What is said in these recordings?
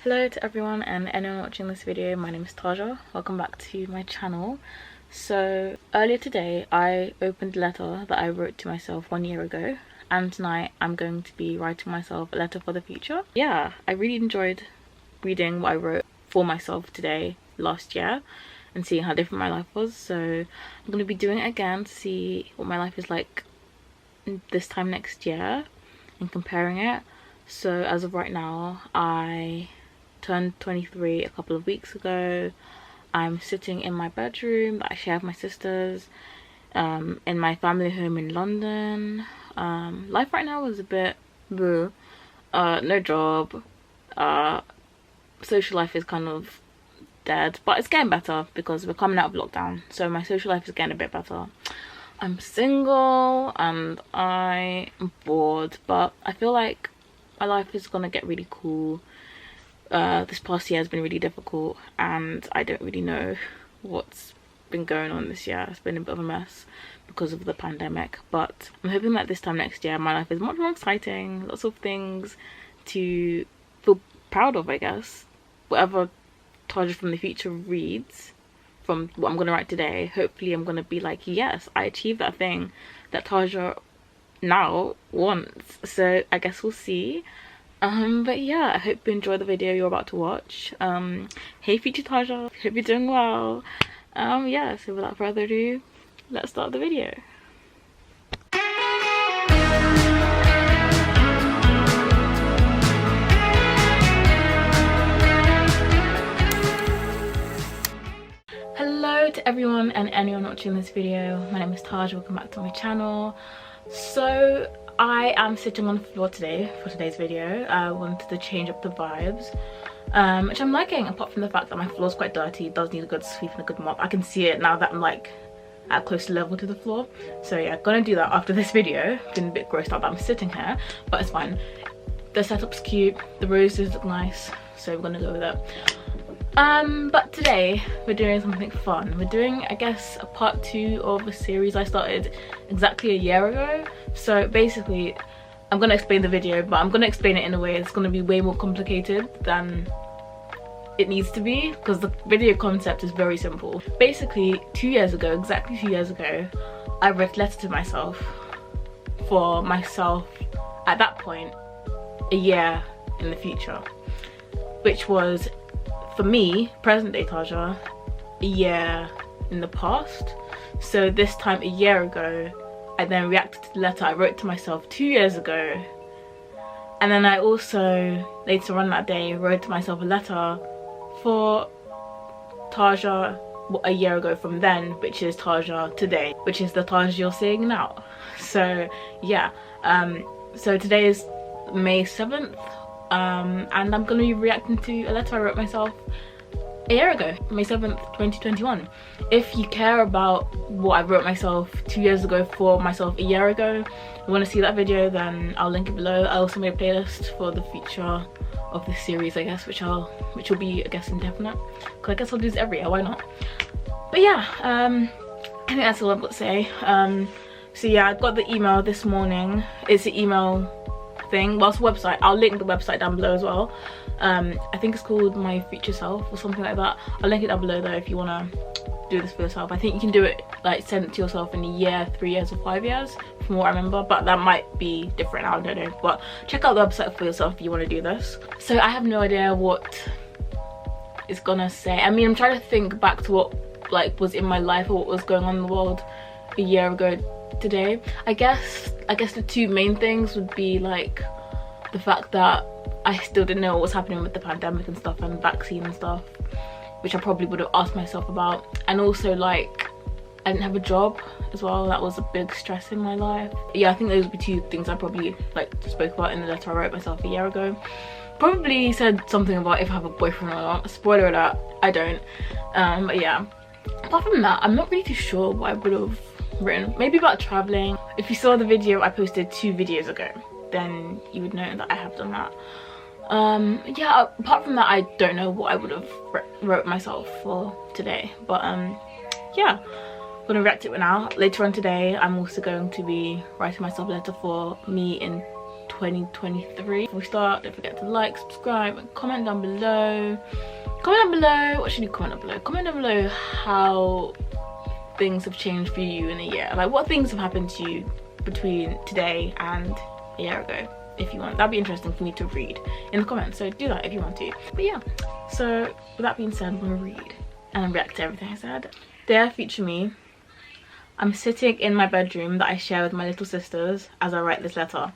Hello to everyone and anyone watching this video. My name is Taja. Welcome back to my channel. So earlier today I opened a letter that I wrote to myself 1 year ago, and tonight I'm going to be writing myself a letter for the future. Yeah, I really enjoyed reading what I wrote for myself today last year and seeing how different my life was. So I'm going to be doing it again to see what my life is like this time next year and comparing it. So as of right now, I turned 23 a couple of weeks ago. I'm sitting in my bedroom that I share with my sisters, in my family home in London. Life right now is a bit bleh. No job, social life is kind of dead, but it's getting better because we're coming out of lockdown, so my social life is getting a bit better. I'm single and I am bored, but I feel like my life is gonna get really cool. This past year has been really difficult and I don't really know what's been going on this year. It's been a bit of a mess because of the pandemic, but I'm hoping that this time next year my life is much more exciting, lots of things to feel proud of, I guess. Whatever Taja from the future reads from what I'm going to write today, hopefully I'm going to be like, yes, I achieved that thing that Taja now wants. So I guess we'll see. But yeah, I hope you enjoy the video you're about to watch. Hey future Taja, hope you're doing well. Yeah, so without further ado, let's start the video. Hello to everyone and anyone watching this video. My name is Taja, welcome back to my channel. So I am sitting on the floor today for today's video. I wanted to change up the vibes, which I'm liking, apart from the fact that my floor is quite dirty. It does need a good sweep and a good mop. I can see it now that I'm like at close level to the floor. So yeah, gonna do that after this video. Been a bit grossed out that I'm sitting here, but it's fine. The setup's cute, the roses look nice, so we're gonna go with it. But today we're doing something fun. We're doing, I guess, a part 2 of a series I started exactly a year ago. So basically, I'm gonna explain the video, but I'm gonna explain it in a way that's gonna be way more complicated than it needs to be, because the video concept is very simple. Basically, 2 years ago, exactly 2 years ago, I wrote a letter to myself for myself at that point a year in the future, which was, for me, present day Taja, a year in the past. So this time a year ago, I then reacted to the letter I wrote to myself 2 years ago. And then I also, later on that day, wrote to myself a letter for Taja a year ago from then, which is Taja today, which is the Taja you're seeing now. So yeah, so today is May 7th. And I'm going to be reacting to a letter I wrote myself a year ago, May 7th, 2021. If you care about what I wrote myself 2 years ago for myself a year ago, and want to see that video, then I'll link it below. I also made a playlist for the future of this series, I guess, which will be, I guess, indefinite, because I guess I'll do this every year, why not? But yeah, I think that's all I've got to say. So yeah, I got the email this morning. It's an email thing, well, it's a website. I'll link the website down below as well. I think it's called My Future Self or something like that. I'll link it down below though if you want to do this for yourself. I think you can do it, like, send it to yourself in a year, 3 years or 5 years from what I remember, but that might be different, I don't know. But check out the website for yourself if you want to do this. So I have no idea what it's gonna say. I mean, I'm trying to think back to what like was in my life or what was going on in the world a year ago today. I guess the two main things would be like the fact that I still didn't know what was happening with the pandemic and stuff and vaccine and stuff, which I probably would have asked myself about, and also like I didn't have a job as well. That was a big stress in my life. Yeah, I think those would be two things I probably like spoke about in the letter I wrote myself a year ago. Probably said something about if I have a boyfriend or not. Spoiler alert, I don't. But yeah, apart from that, I'm not really too sure what I would have written. Maybe about traveling. If you saw the video I posted 2 videos ago, then you would know that I have done that. Yeah, apart from that, I don't know what I would have wrote myself for today. But yeah, I'm gonna react to it now. Later on today, I'm also going to be writing myself a letter for me in 2023. Before we start, don't forget to like, subscribe, and comment down below. Comment down below, what should you comment down below? Comment down below how things have changed for you in a year. Like, what things have happened to you between today and a year ago, if you want. That'd be interesting for me to read in the comments, so do that if you want to. But yeah, so with that being said, I'm gonna read and react to everything I said. Dear future me, I'm sitting in my bedroom that I share with my little sisters as I write this letter.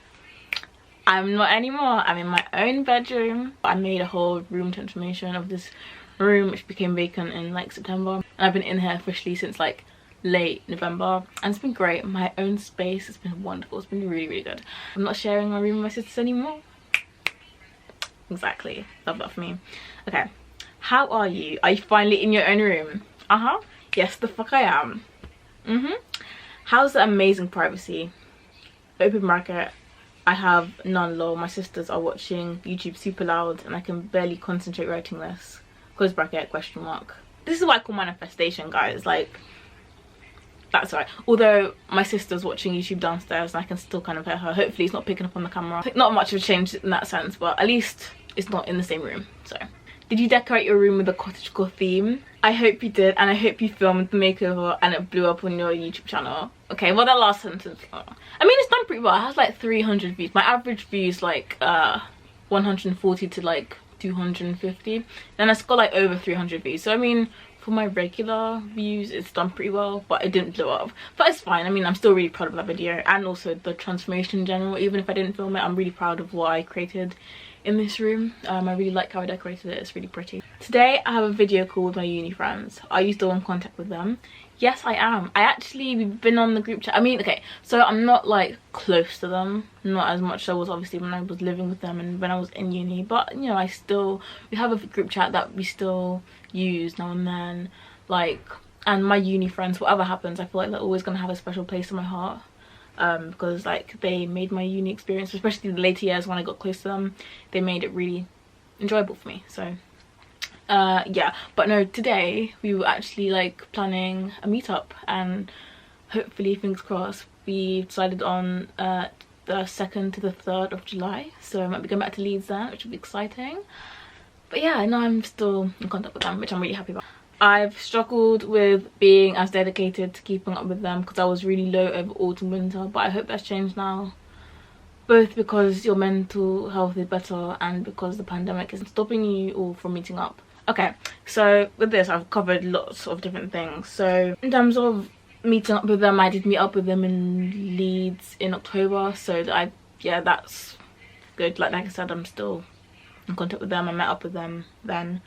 I'm not anymore, I'm in my own bedroom. I made a whole room transformation of this room, which became vacant in like September, and I've been in here officially since like late November, and it's been great. My own space, it's been wonderful, it's been really good. I'm not sharing my room with my sisters anymore. Exactly, love that for me. Okay, how are you? Are you finally in your own room? Yes, the fuck I am. How's the amazing privacy? Open bracket, I have none lol. My sisters are watching YouTube super loud and I can barely concentrate writing this. Close bracket, question mark. This is what I call manifestation, guys. Like, that's right. Although my sister's watching YouTube downstairs and I can still kind of hear her. Hopefully it's not picking up on the camera. I think not much of a change in that sense, but at least it's not in the same room. So, did you decorate your room with a cottagecore theme? I hope you did, and I hope you filmed the makeover and it blew up on your YouTube channel. Okay, well, that last sentence, I mean, it's done pretty well. It has like 300 views. My average views like 140 to like 250, and it's got like over 300 views. So I mean, for my regular views, it's done pretty well, but it didn't blow up. But it's fine. I mean, I'm still really proud of that video, and also the transformation in general. Even if I didn't film it, I'm really proud of what I created in this room. I really like how I decorated it. It's really pretty. Today I have a video call with my uni friends. Are you still in contact with them? Yes, I am. We've been on the group chat. I mean, okay, so I'm not like close to them, not as much as I was obviously when I was living with them and when I was in uni, but you know, we have a group chat that we still use now and then, like, and my uni friends, whatever happens, I feel like they're always gonna have a special place in my heart. Because like they made my uni experience, especially the later years when I got close to them, they made it really enjoyable for me. So yeah, but no, today we were actually like planning a meetup, and hopefully, fingers crossed, we decided on the 2nd to the 3rd of July, so I might be going back to Leeds then, which will be exciting. But yeah, now I'm still in contact with them, which I'm really happy about. I've struggled with being as dedicated to keeping up with them because I was really low over autumn winter, but I hope that's changed now, both because your mental health is better and because the pandemic isn't stopping you all from meeting up. Okay, so with this I've covered lots of different things. So in terms of meeting up with them, I did meet up with them in Leeds in October, so yeah, that's good. Like I said, I'm still in contact with them. I met up with them then.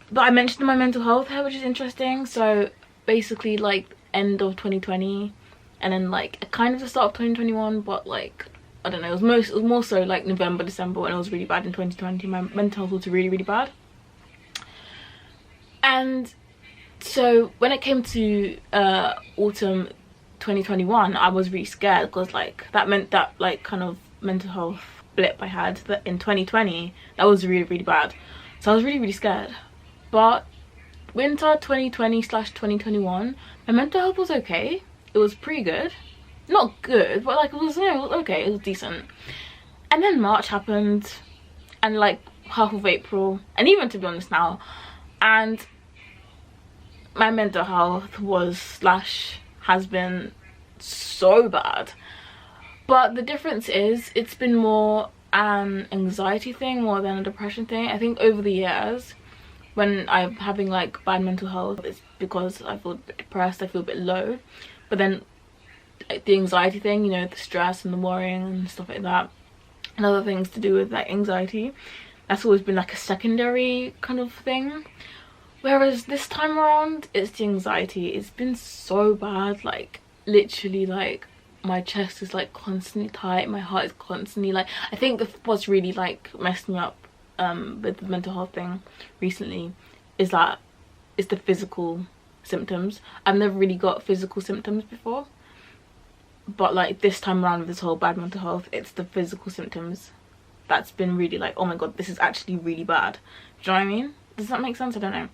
But I mentioned my mental health here, which is interesting. So basically like end of 2020 and then like kind of the start of 2021, but like I don't know, it was more so like November, December when it was really bad in 2020. My mental health was really bad. And so when it came to autumn 2021, I was really scared because like that meant that like kind of mental health blip I had that in 2020, that was really bad. So I was really scared. But winter 2020/2021, my mental health was okay. It was pretty good. Not good, but like it was, you know, it was okay, it was decent. And then March happened, and like half of April, and even to be honest now, and my mental health was / has been so bad. But the difference is it's been more an anxiety thing more than a depression thing. I think over the years when I'm having like bad mental health, it's because I feel a bit depressed, I feel a bit low. But then like, the anxiety thing, you know, the stress and the worrying and stuff like that, and other things to do with like anxiety, that's always been like a secondary kind of thing. Whereas this time around, it's the anxiety. It's been so bad, like literally like my chest is like constantly tight, my heart is constantly like, I think what's really like messed me up with the mental health thing recently is that it's the physical symptoms. I've never really got physical symptoms before, but like this time around with this whole bad mental health, it's the physical symptoms that's been really like, oh my god, this is actually really bad. Do you know what I mean? Does that make sense? I don't know.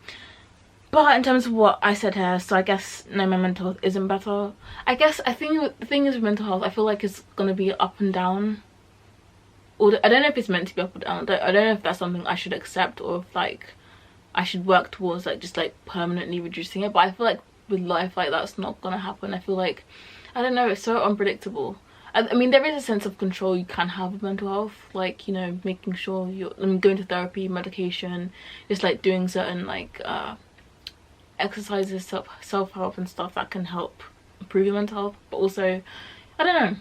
But in terms of what I said here, so I guess no, my mental health isn't better. I think the thing is with mental health, I feel like it's gonna be up and down or I don't know if it's meant to be up or down. I don't know if that's something I should accept, or if like I should work towards like just like permanently reducing it. But I feel like with life, like that's not gonna happen. I feel like, I don't know, it's so unpredictable. I mean, there is a sense of control you can have with mental health, like, you know, making sure you're, I mean, going to therapy, medication, just like doing certain like exercises, self-help and stuff that can help improve your mental health. But also, I don't know,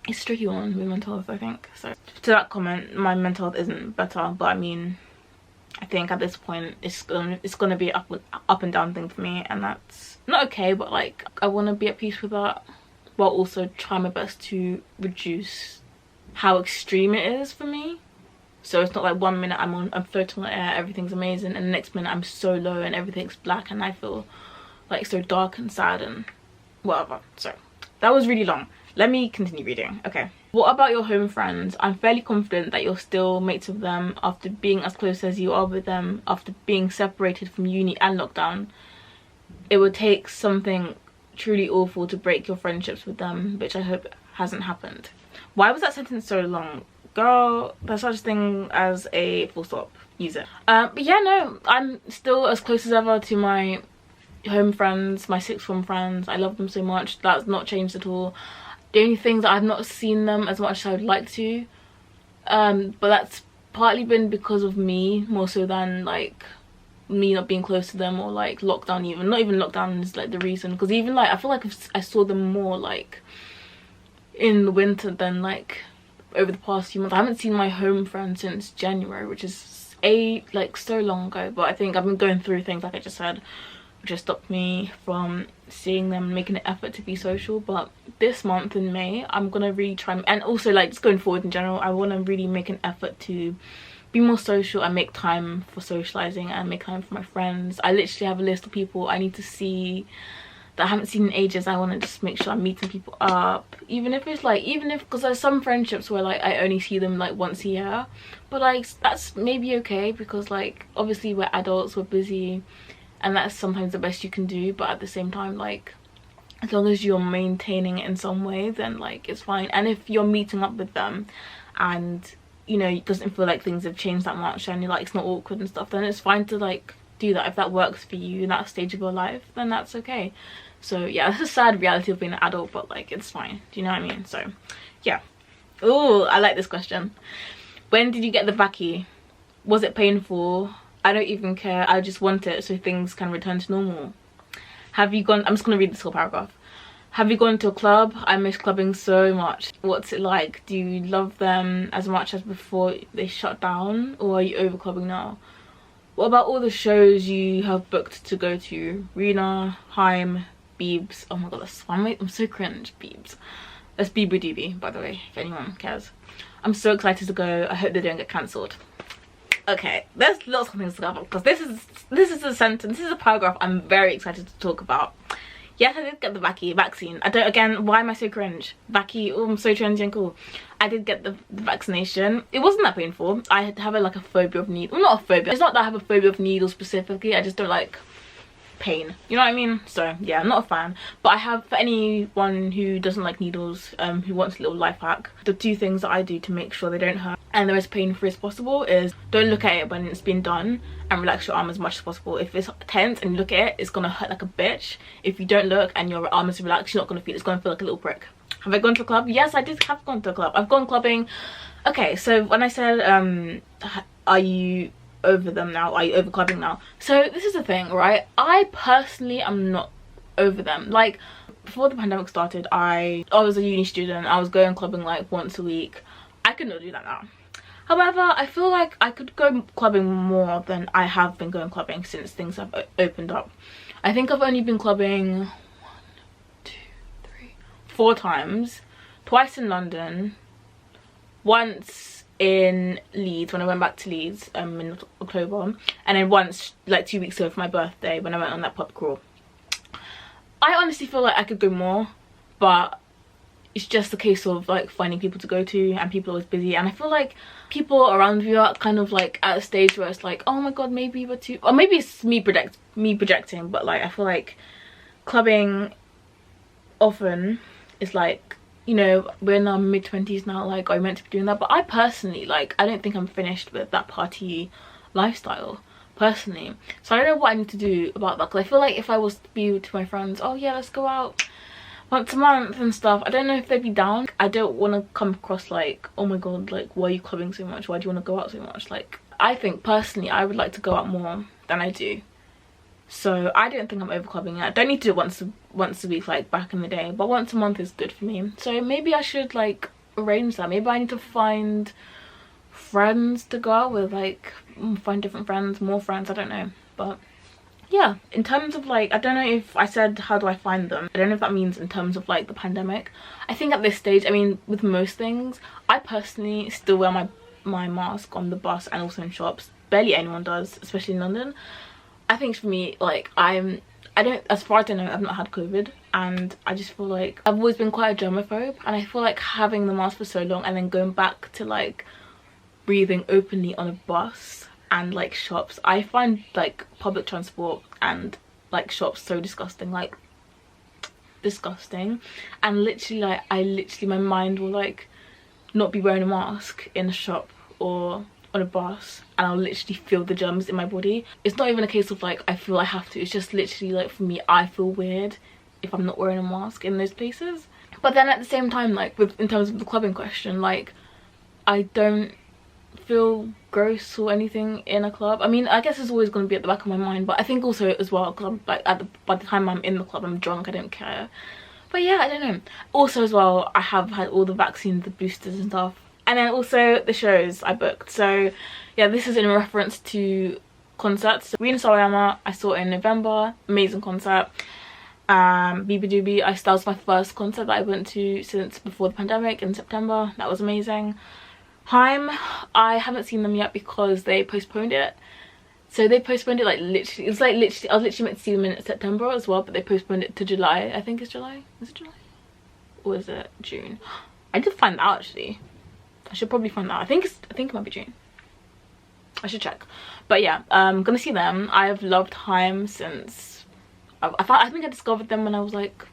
it's a tricky one with mental health, I think. So to that comment, my mental health isn't better, but I mean, I think at this point it's gonna be up and down thing for me, and that's not okay, but like I want to be at peace with that, while also trying my best to reduce how extreme it is for me. So it's not like 1 minute I'm floating on the air, everything's amazing, and the next minute I'm so low and everything's black and I feel like so dark and sad and whatever. So that was really long. Let me continue reading. Okay. What about your home friends? I'm fairly confident that you're still mates with them after being as close as you are with them after being separated from uni and lockdown. It would take something truly awful to break your friendships with them, which I hope hasn't happened. Why was that sentence so long? Girl, there's such a thing as a full stop. Use it. But yeah, no, I'm still as close as ever to my home friends, my sixth form friends. I love them so much. That's not changed at all. The only thing that I've not seen them as much as I would like to, but that's partly been because of me more so than like me not being close to them, or like lockdown. Even not even lockdown is like the reason, because even like I feel like I saw them more like in the winter than like over the past few months. I haven't seen my home friend since January, which is like so long ago, but I think I've been going through things like I just said, which has stopped me from seeing them and making an effort to be social. But this month in May, I'm gonna really try, and also like just going forward in general, I want to really make an effort to be more social and make time for socializing and make time for my friends. I literally have a list of people I need to see that I haven't seen in ages. I want to just make sure I'm meeting people up, even if it's like, because there's some friendships where like I only see them like once a year, but like that's maybe okay, because like obviously we're adults, we're busy, and that's sometimes the best you can do. But at the same time, like as long as you're maintaining it in some way, then like it's fine. And if you're meeting up with them and you know it doesn't feel like things have changed that much and you're like it's not awkward and stuff, then it's fine to like do that. If that works for you in that stage of your life, then that's okay. So yeah, that's a sad reality of being an adult, but like it's fine. Do you know what I mean? So yeah. Oh, I like this question. When did you get the vackie? Was it painful? I don't even care. I just want it so things can return to normal. Have you gone, I'm just gonna read this whole paragraph. Have you gone to a club? I miss clubbing so much. What's it like? Do you love them as much as before they shut down, or are you over clubbing now? What about all the shows you have booked to go to? Rena, Haim, Biebs. Oh my god, that's I'm so cringe. Biebs. That's Biebs, by the way, if anyone cares. I'm so excited to go. I hope they don't get cancelled. Okay, there's lots of things to cover, because this is a sentence, this is a paragraph I'm very excited to talk about. Yes, I did get the vaccine. I don't, again, why am I so cringe? Vackie, oh, I'm so trendy and cool. I did get the vaccination. It wasn't that painful. I have like a phobia of needles. Well, not a phobia. It's not that I have a phobia of needles specifically. I just don't like pain. You know what I mean? So yeah, I'm not a fan. But I have, for anyone who doesn't like needles, who wants a little life hack, the 2 things that I do to make sure they don't hurt and they're as pain-free as possible is don't look at it when it's been done, and relax your arm as much as possible. If it's tense and you look at it, it's gonna hurt like a bitch. If you don't look and your arm is relaxed, you're not gonna feel it. It's gonna feel like a little prick. Have I gone to a club? Yes, I did have gone to a club. I've gone clubbing. Okay, so when I said are you over them now, are you over clubbing now? So this is the thing, right? I personally am not over them. Like before the pandemic started, I was a uni student. I was going clubbing like once a week. I could not do that now. However, I feel like I could go clubbing more than I have been going clubbing since things have opened up. I think I've only been clubbing 1, 2, 3, 4 times. Twice in London, once in Leeds when I went back to Leeds in October, and then once like 2 weeks ago for my birthday when I went on that pub crawl. I honestly feel like I could go more, but it's just a case of like finding people to go to, and people are always busy, and I feel like people around you are kind of like at a stage where it's like, oh my god, maybe we're too, or maybe it's me projecting, but like I feel like clubbing often is like you know, we're in our mid-20s now, like, are we meant to be doing that? But I personally, like, I don't think I'm finished with that party lifestyle personally. So I don't know what I need to do about that, because I feel like if I was to be to my friends, oh yeah, let's go out once a month and stuff, I don't know if they'd be down. I don't want to come across like, oh my god, like, why are you clubbing so much? Why do you want to go out so much? Like, I think personally I would like to go out more than I do. So I don't think I'm over clubbing yet. I don't need to do it once a week like back in the day, but once a month is good for me. So maybe I should like arrange that. Maybe I need to find friends to go out with, like find different friends, more friends, I don't know. But yeah, in terms of like, I don't know if I said how do I find them. I don't know if that means in terms of like the pandemic. I think at this stage, I mean, with most things, I personally still wear my mask on the bus and also in shops. Barely anyone does, especially in London. I think for me, like, I don't, as far as I know, I've not had COVID, and I just feel like I've always been quite a germaphobe, and I feel like having the mask for so long and then going back to like breathing openly on a bus and like shops, I find like public transport and like shops so disgusting, like disgusting. And literally, like, my mind will like not be wearing a mask in a shop or on a bus, and I'll literally feel the germs in my body. It's not even a case of like I feel I have to, it's just literally like, for me, I feel weird if I'm not wearing a mask in those places. But then at the same time, like in terms of the clubbing question, like I don't feel gross or anything in a club. I mean, I guess it's always going to be at the back of my mind, but I think also as well, because I'm like by the time I'm in the club I'm drunk, I don't care. But yeah, I don't know. Also as well, I have had all the vaccines, the boosters and stuff, and then also the shows I booked. So yeah, this is in reference to concerts. Rina Sawayama I saw in November, amazing concert. Biba Doobie, that was my first concert that I went to since before the pandemic in September. That was amazing. Haim, I haven't seen them yet because they postponed it. So they postponed it like literally, it was like literally, I was literally meant to see them in September as well, but they postponed it to July. I think it's July. Is it July? Or is it June? I did find that out actually. I should probably find that out. I think it might be June. I should check. But yeah, I'm gonna see them. I've loved Haim since I think I discovered them when I was like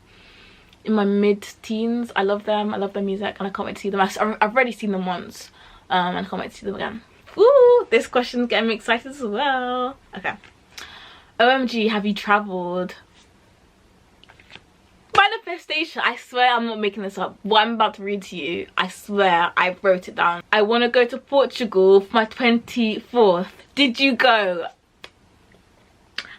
in my mid-teens. I love them. I love their music, and I can't wait to see them. I've already seen them once, and I can't wait to see them again. Ooh, this question's getting me excited as well. Okay. OMG, have you travelled? Manifestation. I swear I'm not making this up. What I'm about to read to you, I swear I wrote it down. I want to go to Portugal for my 24th. Did you go?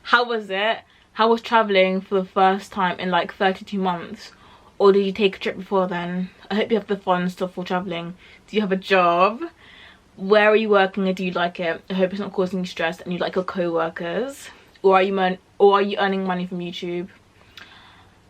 How was it? How was travelling for the first time in like 32 months? Or did you take a trip before then? I hope you have the fun stuff for travelling. Do you have a job? Where are you working and do you like it? I hope it's not causing you stress and you like your co-workers. Or are you earning money from YouTube?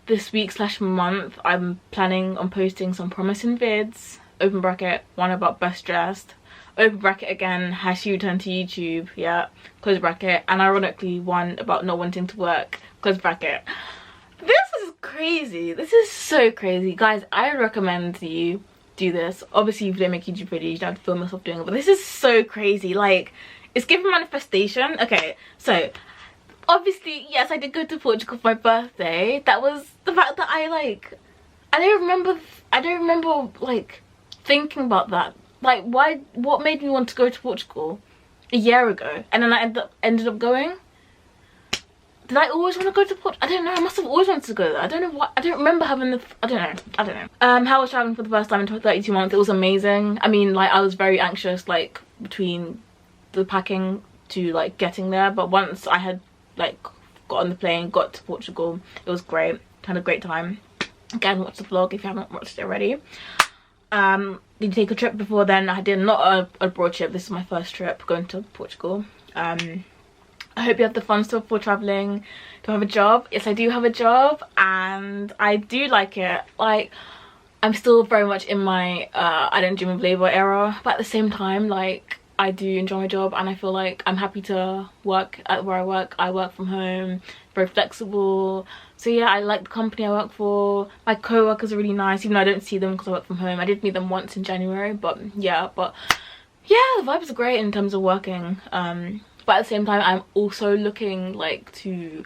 This week/month I'm planning on posting some promising vids. Open bracket, one about best dressed. Open bracket again, has she returned to YouTube? Yeah. Close bracket. And ironically, one about not wanting to work. Close bracket. This is crazy. This is so crazy. Guys, I recommend you do this. Obviously, if you don't make YouTube videos, you don't have to film yourself doing it. But this is so crazy. Like, it's giving manifestation. Okay, so obviously, yes, I did go to Portugal for my birthday. That was the fact that I don't remember like thinking about that. Like, what made me want to go to Portugal a year ago, and then I ended up going? Did I always want to go to Portugal? I don't know. I must have always wanted to go there. I don't know what. I don't remember having the. I don't know. How I was traveling for the first time in 32 months. It was amazing. I mean, like, I was very anxious, like, between the packing to like getting there. But once I had like got on the plane, got to Portugal, it was great. Had a great time. Again, watch the vlog if you haven't watched it already. Did you take a trip before then? I did not a abroad trip. This is my first trip going to Portugal. I hope you have the fun stuff for traveling. Do I have a job? Yes, I do have a job, and I do like it. Like, I'm still very much in my I don't dream of labor era, but at the same time, like, I do enjoy my job, and I feel like I'm happy to work at where I work. I work from home, very flexible. So yeah, I like the company I work for. My co-workers are really nice, even though I don't see them because I work from home. I did meet them once in January, but yeah, the vibes are great in terms of working. But at the same time, I'm also looking like to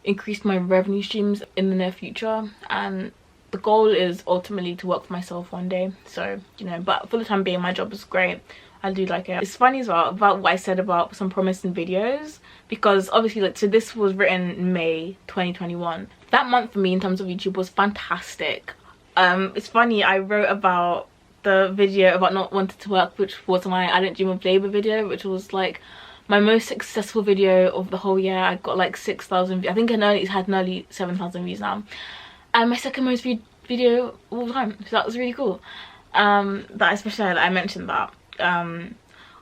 increase my revenue streams in the near future, and the goal is ultimately to work for myself one day. So, you know, but for the time being, my job is great. I do like it. It's funny as well about what I said about some promising videos, because obviously, like, so this was written in May 2021. That month for me in terms of YouTube was fantastic. It's funny, I wrote about the video about not wanting to work, which was my I Don't Dream of Labour video, which was like my most successful video of the whole year. I got like 6,000, I think it's had nearly 7,000 views now, and my second most viewed video of all time, so that was really cool. That especially, I mentioned that.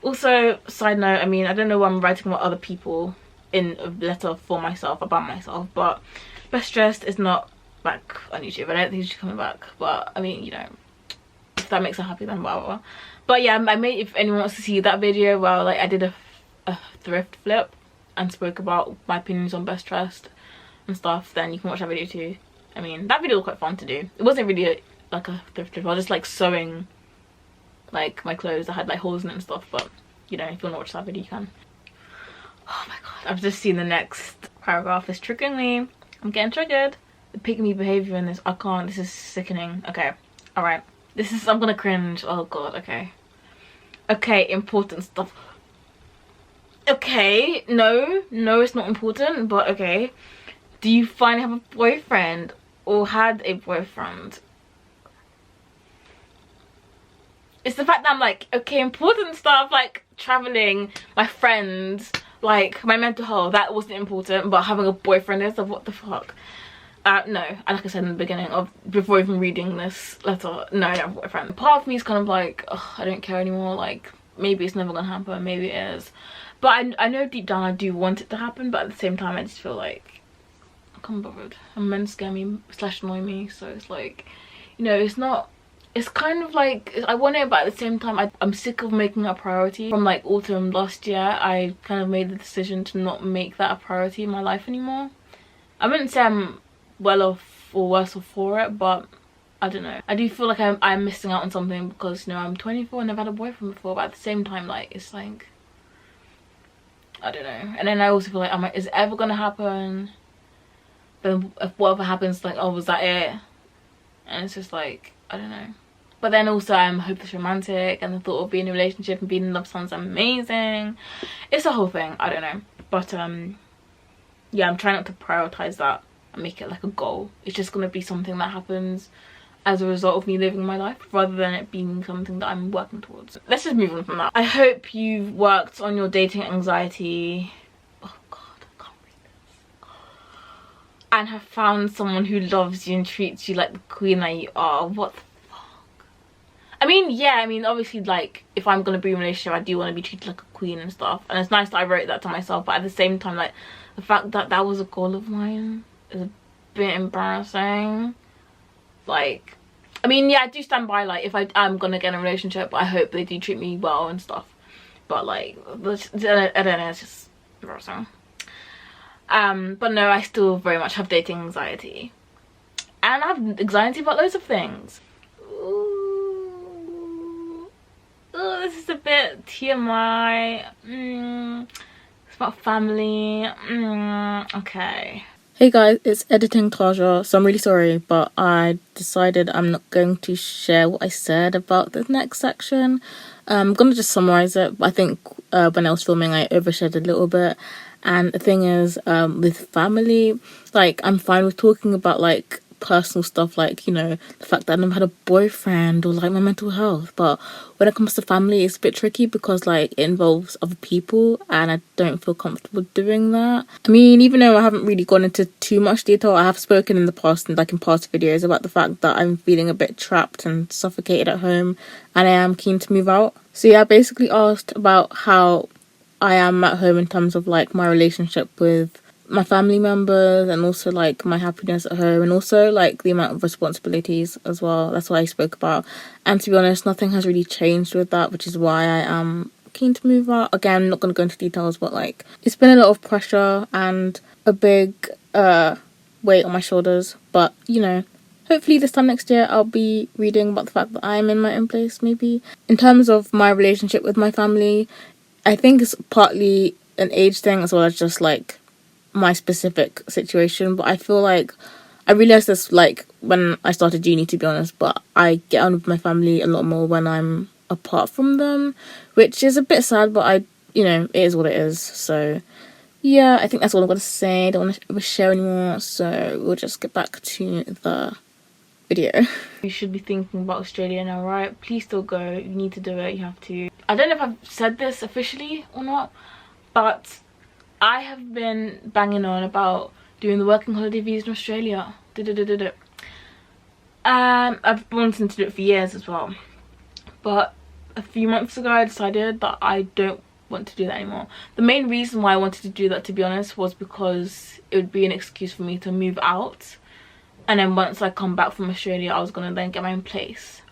Also, side note, I mean, I don't know why I'm writing about other people in a letter for myself, about myself, but Best Dressed is not back on YouTube. I don't think she's coming back, but I mean, you know, if that makes her happy, then whatever. But yeah, I made, if anyone wants to see that video where like I did a thrift flip and spoke about my opinions on Best Dressed and stuff, then you can watch that video too. I mean, that video was quite fun to do. It wasn't really like a thrift flip, I was just like sewing like my clothes that had like holes in it and stuff, but you know, if you want to watch that video, you can. Oh my god, I've just seen the next paragraph. It's triggering me. I'm getting triggered. The pick me behavior in this, I can't, this is sickening. Okay, all right, this is, I'm gonna cringe. Oh god. Okay, important stuff. Okay, no, it's not important, but okay. Do you finally have a boyfriend or had a boyfriend? It's the fact that I'm like, okay, important stuff like traveling, my friends, like my mental health, that wasn't important, but having a boyfriend is, like, what the fuck? No, like I said in the beginning of, before even reading this letter, no, I don't have a boyfriend. Part of me is kind of like, ugh, I don't care anymore, like maybe it's never gonna happen, maybe it is, but I know deep down I do want it to happen, but at the same time I just feel like I can't be bothered, and men scare me / annoy me, so it's like, you know, it's not, it's kind of like I want it, but at the same time I'm sick of making it a priority. From like autumn last year, I kind of made the decision to not make that a priority in my life anymore. I wouldn't say I'm well off or worse off for it, but I don't know, I do feel like I'm missing out on something, because you know, I'm 24 and I've had a boyfriend before, but at the same time, like, it's like, I don't know. And then I also feel like, I'm like, is it ever gonna happen? Then if whatever happens, like, oh, was that it? And it's just like, I don't know. But then also I'm hopeless romantic, and the thought of being in a relationship and being in love sounds amazing. It's a whole thing, I don't know. But yeah, I'm trying not to prioritize that and make it like a goal. It's just gonna be something that happens as a result of me living my life, rather than it being something that I'm working towards. Let's just move on from that. I hope you've worked on your dating anxiety. Oh god, I can't read this. And have found someone who loves you and treats you like the queen that you are. What the fuck? I mean, yeah, I mean, obviously, like, if I'm gonna be in a relationship, I do want to be treated like a queen and stuff, and it's nice that I wrote that to myself, but at the same time, like, the fact that that was a goal of mine is a bit embarrassing. Like, I mean, yeah, I do stand by, like, if I'm gonna get in a relationship, I hope they do treat me well and stuff, but like, I don't know, it's just embarrassing. But no, I still very much have dating anxiety, and I have anxiety about loads of things. Ooh, this is a bit TMI. It's about family. Okay. Hey guys, it's editing Taja, so I'm really sorry, but I decided I'm not going to share what I said about the next section. I'm gonna just summarize it, but I think when I was filming I overshared a little bit. And the thing is, with family, like, I'm fine with talking about like personal stuff, like, you know, the fact that I've never had a boyfriend, or like my mental health, but when it comes to family, it's a bit tricky, because like it involves other people and I don't feel comfortable doing that. I mean, even though I haven't really gone into too much detail, I have spoken in the past, like in past videos, about the fact that I'm feeling a bit trapped and suffocated at home, and I am keen to move out. So yeah, I basically asked about how I am at home in terms of like my relationship with my family members, and also like my happiness at home, and also like the amount of responsibilities as well. That's what I spoke about, and to be honest, nothing has really changed with that, which is why I am keen to move out. Again, I'm not going to go into details, but like, it's been a lot of pressure and a big weight on my shoulders, but you know, hopefully this time next year I'll be reading about the fact that I'm in my own place. Maybe in terms of my relationship with my family, I think it's partly an age thing as well as just like my specific situation, but I feel like I realised this like when I started uni, to be honest, but I get on with my family a lot more when I'm apart from them, which is a bit sad, but it is what it is. So yeah, I think that's all I'm gonna say. I don't want to share anymore, so we'll just get back to the video. You should be thinking about Australia now, right? Please still go. You need to do it. You have to. I don't know if I've said this officially or not, but I have been banging on about doing the working holiday visa in Australia. I've been wanting to do it for years as well, but a few months ago I decided that I don't want to do that anymore. The main reason why I wanted to do that, to be honest, was because it would be an excuse for me to move out, and then once I come back from Australia I was gonna then get my own place.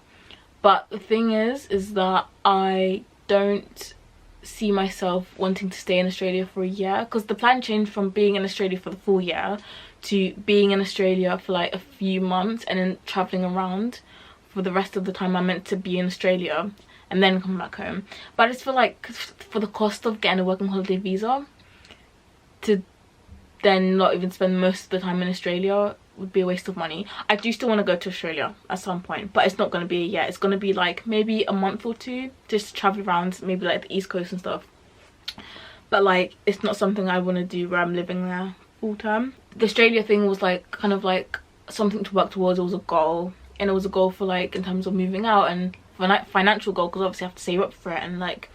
But the thing is that I don't see myself wanting to stay in Australia for a year, because the plan changed from being in Australia for the full year to being in Australia for like a few months and then traveling around for the rest of the time I'm meant to be in Australia and then come back home. But I just feel like for the cost of getting a working holiday visa, to then not even spend most of the time in Australia would be a waste of money. I do still want to go to Australia at some point, but it's not going to be yet. It's going to be like maybe a month or two, just to travel around maybe like the East Coast and stuff. But like it's not something I want to do where I'm living there full term. The Australia thing was like kind of like something to work towards. It was a goal, and it was a goal for like in terms of moving out, and financial goal, because obviously I have to save up for it, and like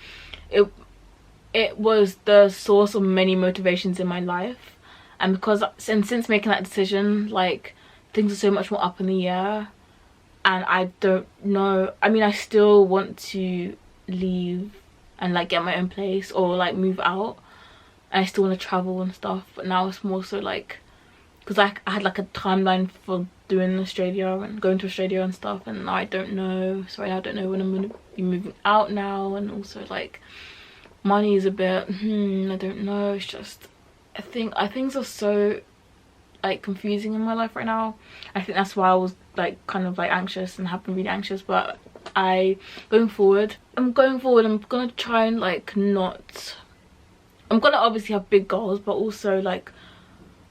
it was the source of many motivations in my life. And because since making that decision, like things are so much more up in the air, and I don't know. I mean, I still want to leave and like get my own place or like move out, and I still want to travel and stuff. But now it's more so like, because I had like a timeline for doing Australia and going to Australia and stuff, and now I don't know. So I don't know when I'm gonna be moving out now, and also like money is a bit I don't know. It's just I think things are so like confusing in my life right now. I think that's why I was like kind of like anxious and have been really anxious. But going forward I'm gonna try and like not, I'm gonna obviously have big goals, but also like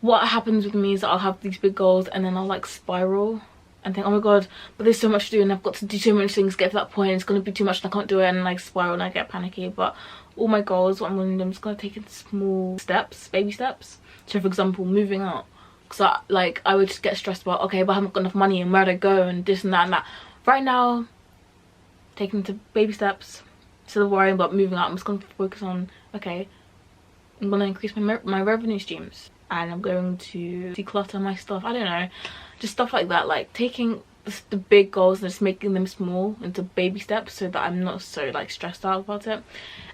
what happens with me is that I'll have these big goals and then I'll like spiral and think, oh my god, but there's so much to do and I've got to do so many things to get to that point, it's gonna be too much and I can't do it, and like spiral and I get panicky. But all my goals, what I'm gonna do, I'm just gonna take it in small steps, baby steps. So for example, moving out, because I would just get stressed about, okay, but I haven't got enough money and where do I go and this and that and that. Right now, taking it to baby steps, instead of worrying about moving out, I'm just gonna focus on, okay, I'm gonna increase my revenue streams, and I'm going to declutter my stuff. I don't know, just stuff like that, like taking the big goals and just making them small into baby steps so that I'm not so like stressed out about it.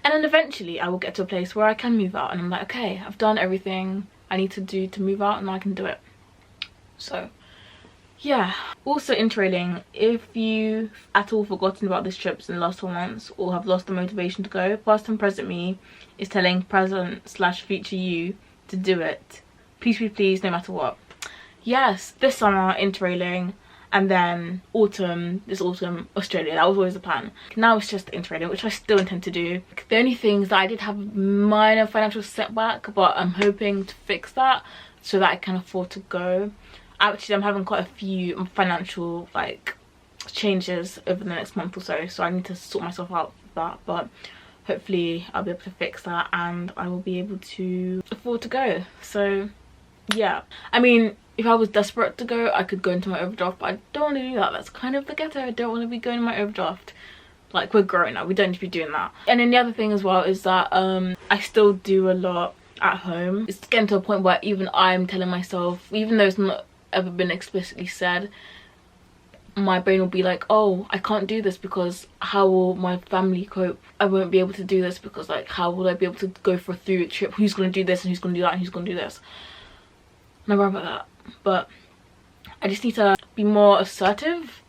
And then eventually I will get to a place where I can move out and I'm like, okay, I've done everything I need to do to move out and I can do it. So yeah. Also, interrailing, if you've at all forgotten about these trips in the last 4 months or have lost the motivation to go, past and present me is telling present/future you to do it. Please, please, please, no matter what. Yes, this summer interrailing, and then this autumn Australia. That was always the plan. Now it's just interrailing, which I still intend to do. The only thing is that I did have a minor financial setback, but I'm hoping to fix that so that I can afford to go. Actually, I'm having quite a few financial like changes over the next month or so I need to sort myself out with that, but hopefully I'll be able to fix that and I will be able to afford to go. So yeah, I mean, if I was desperate to go, I could go into my overdraft, but I don't want to do that. That's kind of the ghetto. I don't want to be going in my overdraft. Like, we're grown now, we don't need to be doing that. And then the other thing as well is that I still do a lot at home. It's getting to a point where even I'm telling myself, even though it's not ever been explicitly said, my brain will be like, oh, I can't do this because how will my family cope? I won't be able to do this because like how will I be able to go for a 3-week trip? Who's going to do this and who's going to do that and who's going to do this? And I worry about that. But I just need to be more assertive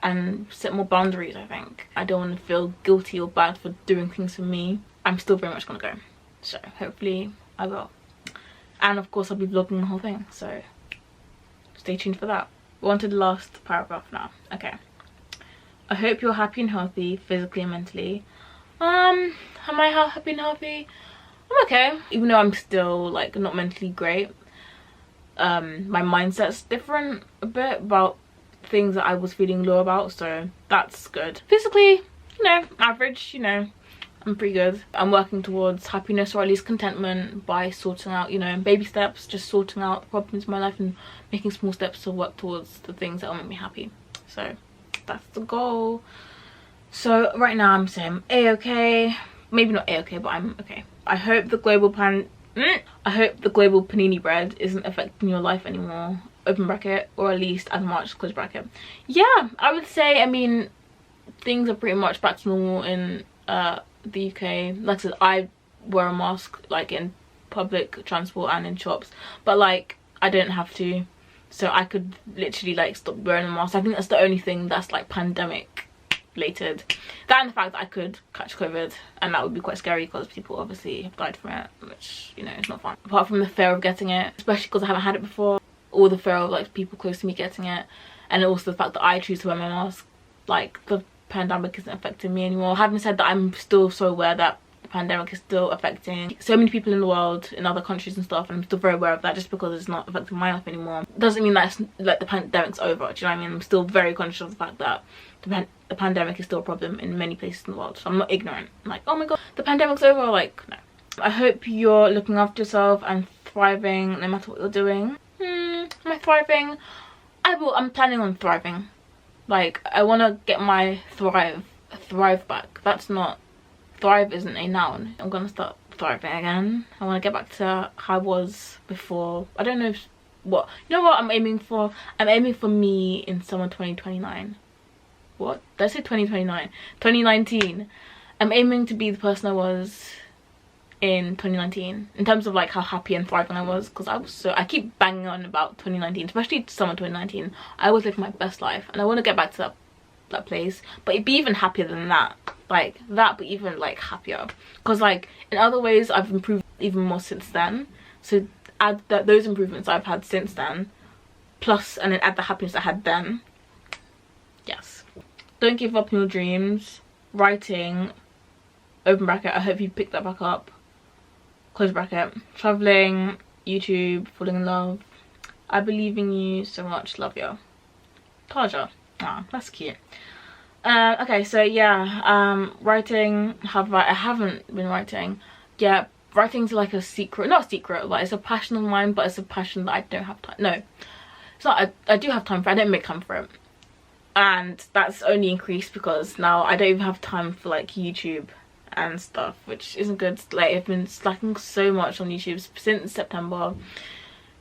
and set more boundaries. I think I don't want to feel guilty or bad for doing things for me. I'm still very much going to go, so hopefully I will. And of course I'll be vlogging the whole thing, so stay tuned for that. We're on to the last paragraph now. Okay. I hope you're happy and healthy physically and mentally. Am I happy and healthy? I'm okay, even though I'm still like not mentally great. my mindset's different a bit about things that I was feeling low about, so that's good. Physically, you know, average, you know, I'm pretty good. I'm working towards happiness, or at least contentment, by sorting out, you know, baby steps, just sorting out problems in my life and making small steps to work towards the things that will make me happy. So that's the goal. So right now I'm saying a-okay, maybe not a-okay, but I'm okay. I hope the global panini bread isn't affecting your life anymore, open bracket, or at least as much, close bracket. Yeah, I would say, I mean, things are pretty much back to normal in the UK. Like I said, I wear a mask like in public transport and in shops, but like I don't have to, so I could literally like stop wearing a mask. I think that's the only thing that's like pandemic related. That and the fact that I could catch COVID, and that would be quite scary because people obviously have died from it, which, you know, it's not fun. Apart from the fear of getting it, especially because I haven't had it before, or the fear of like people close to me getting it, and also the fact that I choose to wear my mask, like the pandemic isn't affecting me anymore. Having said that, I'm still so aware that the pandemic is still affecting so many people in the world, in other countries and stuff, and I'm still very aware of that. Just because it's not affecting my life anymore doesn't mean that it's, like, the pandemic's over. Do you know what I mean? I'm still very conscious of the fact that the pandemic is still a problem in many places in the world, so I'm not ignorant. I'm like, oh my god, the pandemic's over, like, no. I hope you're looking after yourself and thriving no matter what you're doing. Am I thriving? I'm planning on thriving. Like, I want to get my thrive back. That's not, thrive isn't a noun. I'm gonna start thriving again. I want to get back to how I was before. I don't know if, what, you know what I'm aiming for? I'm aiming for me in summer 2029. What did I say? 2029, 2019. I'm aiming to be the person I was in 2019 in terms of like how happy and thriving I was, because I keep banging on about 2019, especially summer 2019. I was living my best life, and I want to get back to that place, but it'd be even happier than that, like that, but even like happier, because like in other ways I've improved even more since then. So add those improvements I've had since then, plus, and then add the happiness I had then. Yes. Don't give up on your dreams. Writing, open bracket, I hope you pick that back up, close bracket. Traveling, YouTube, falling in love. I believe in you so much, love you. Taja. Ah, that's cute. Okay, so yeah, writing, I haven't been writing. Yeah, writing's like a secret, not a secret, like it's a passion of mine, but it's a passion that I don't have time. No, it's not, I do have time for it, I don't make time for it. And that's only increased because now I don't even have time for like YouTube and stuff, which isn't good. Like, I've been slacking so much on YouTube since September.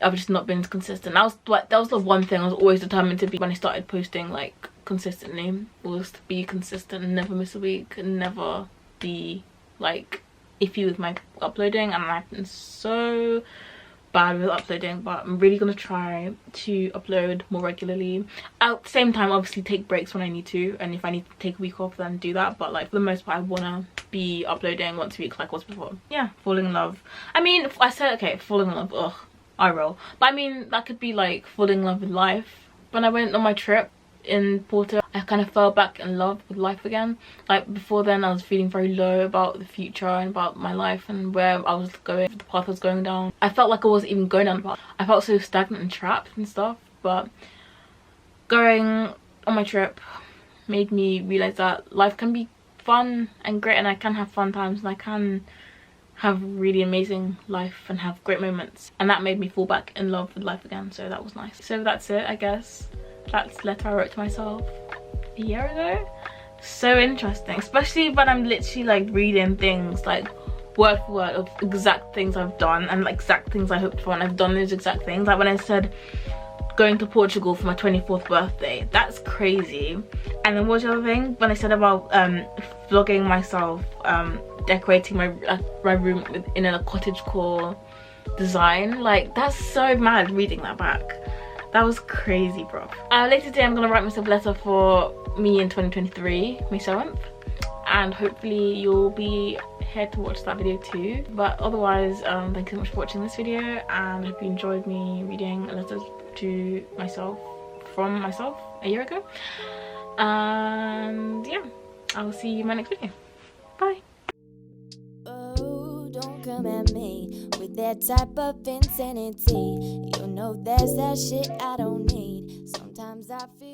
I've just not been consistent. That was the one thing I was always determined to be when I started posting like consistently, was to be consistent and never miss a week and never be like iffy with my uploading. And I've been so bad with uploading, but I'm really gonna try to upload more regularly. At the same time, obviously take breaks when I need to, and if I need to take a week off, then do that, but like for the most part I wanna be uploading once a week like I was before. Yeah, falling in love. I mean, I said, okay, falling in love, ugh, I roll, but I mean that could be like falling in love with life. When I went on my trip in Porto, I kind of fell back in love with life again. Like before then I was feeling very low about the future and about my life and where I was going, the path I was going down. I felt like I wasn't even going down the path. I felt so stagnant and trapped and stuff, but going on my trip made me realize that life can be fun and great, and I can have fun times, and I can have really amazing life and have great moments, and that made me fall back in love with life again. So that was nice. So that's it, I guess. That's the letter I wrote to myself a year ago. So interesting, especially when I'm literally like reading things like word for word of exact things I've done and like exact things I hoped for, and I've done those exact things. Like when I said going to Portugal for my 24th birthday, that's crazy. And then what's the other thing when I said about vlogging myself decorating my room in a cottagecore design? Like, that's so mad reading that back. That was crazy, bro. Later today I'm gonna write myself a letter for me in 2023, May 7th, and hopefully you'll be here to watch that video too. But otherwise, thank you so much for watching this video, and I hope you enjoyed me reading a letter to myself from myself a year ago. And yeah, I'll see you in my next video. Bye. Oh, don't come at me with that type of insanity. So no, there's that shit I don't need. Sometimes I feel